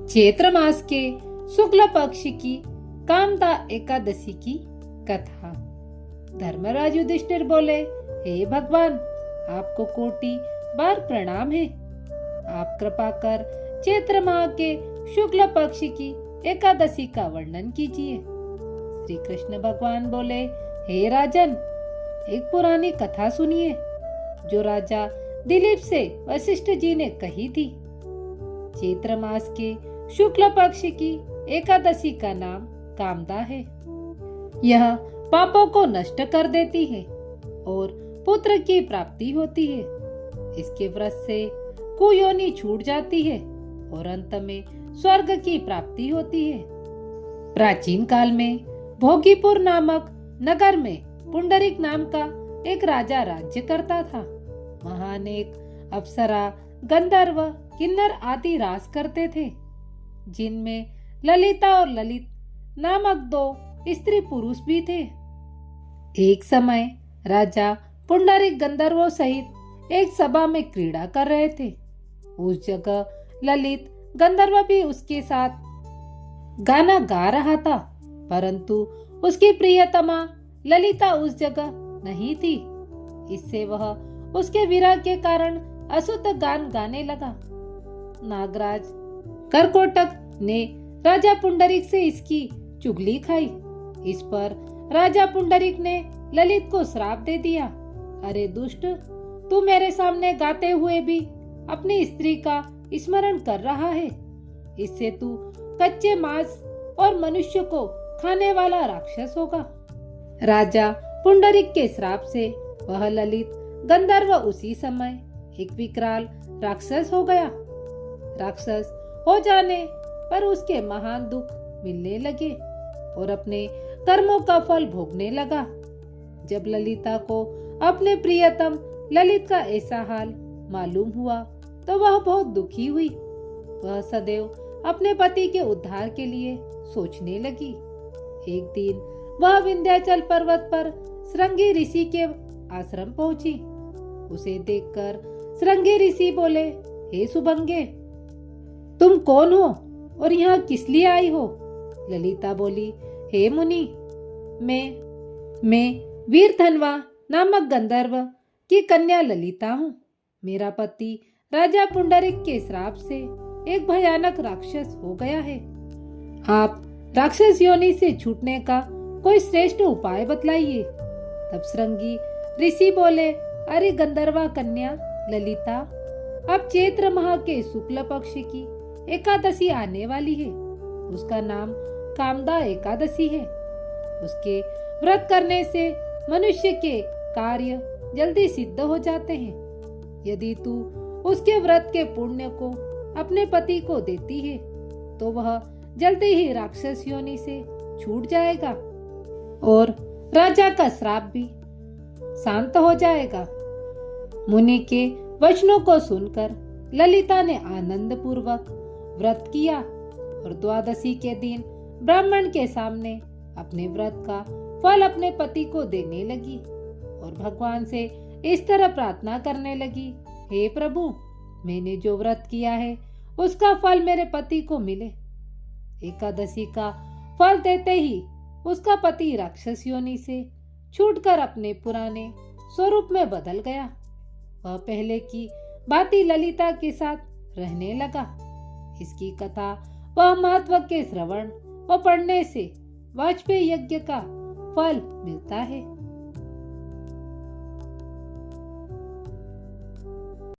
चैत्र मास के शुक्ल पक्ष की कामदा एकादशी की कथा। धर्मराज युधिष्ठिर बोले, हे भगवान, आपको कोटि बार प्रणाम है। आप कृपा कर चैत्र माह के शुक्ल पक्ष की एकादशी का वर्णन कीजिए। श्री कृष्ण भगवान बोले, हे राजन, एक पुरानी कथा सुनिए जो राजा दिलीप से वशिष्ठ जी ने कही थी। चैत्र मास के शुक्ल पक्ष की एकादशी का नाम कामदा है। यह पापों को नष्ट कर देती है और पुत्र की प्राप्ति होती है। इसके व्रत से कुयोनि छूट जाती है और अंत में स्वर्ग की प्राप्ति होती है। प्राचीन काल में भोगीपुर नामक नगर में पुंडरीक नाम का एक राजा राज्य करता था। वहां अनेक अप्सरा, गंधर्व, किन्नर आदि राज करते थे, जिनमें ललिता और ललित नामक दो स्त्री पुरुष भी थे। एक समय राजा पुंडरीक गंधर्वों सहित एक सभा में क्रीड़ा कर रहे थे। उस जगह ललित गंधर्व भी उसके साथ गाना गा रहा था, परंतु उसकी प्रियतमा ललिता उस जगह नहीं थी। इससे वह उसके विरह के कारण अशुद्ध गान गाने लगा। नागराज करकोटक ने राजा पुंडरीक से इसकी चुगली खाई। इस पर राजा पुंडरीक ने ललित को श्राप दे दिया, अरे दुष्ट, तू मेरे सामने गाते हुए भी अपनी स्त्री का स्मरण कर रहा है। इससे तू कच्चे मांस और मनुष्य को खाने वाला राक्षस होगा। राजा पुंडरीक के श्राप से वह ललित गंधर्व उसी समय एक विकराल राक्षस हो गया। राक्षस हो जाने पर उसके महान दुख मिलने लगे और अपने कर्मों का फल भोगने लगा। जब ललिता को अपने प्रियतम ललित का ऐसा हाल मालूम हुआ तो वह बहुत दुखी हुई। वह सदैव अपने पति के उद्धार के लिए सोचने लगी। एक दिन वह विंध्याचल पर्वत पर श्रृंगी ऋषि के आश्रम पहुंची। उसे देखकर श्रृंगी ऋषि बोले, हे सुभंगे, तुम कौन हो और यहाँ किस लिए आई हो? ललिता बोली, हे मुनि, मैं वीरधनवा नामक गंधर्व की कन्या ललिता हूँ। मेरा पति राजा पुंडरीक के श्राप से एक भयानक राक्षस हो गया है। आप राक्षस योनि से छूटने का कोई श्रेष्ठ उपाय बतलाइए। तब श्रृंगी ऋषि बोले, अरे गंधर्वा कन्या ललिता, अब चैत्र माह के शुक्ल पक्ष की एकादशी आने वाली है। उसका नाम कामदा एकादशी है। उसके व्रत करने से मनुष्य के कार्य जल्दी सिद्ध हो जाते हैं। यदि तू उसके व्रत के पुण्य को अपने पति को देती है तो वह जल्दी ही राक्षस योनि से छूट जाएगा और राजा का श्राप भी शांत हो जाएगा। मुनि के वचनों को सुनकर ललिता ने आनंद पूर्वक व्रत किया और द्वादशी के दिन ब्राह्मण के सामने अपने व्रत का फल अपने पति को देने लगी और भगवान से इस तरह प्रार्थना करने लगी, हे प्रभु, मैंने जो व्रत किया है उसका फल मेरे पति को मिले। एकादशी का फल देते ही उसका पति राक्षस योनि से छूटकर अपने पुराने स्वरूप में बदल गया। वह पहले की बाती ललिता के साथ रहने लगा। इसकी कथा व महत्व के श्रवण व पढ़ने से वाजपेयी यज्ञ का फल मिलता है।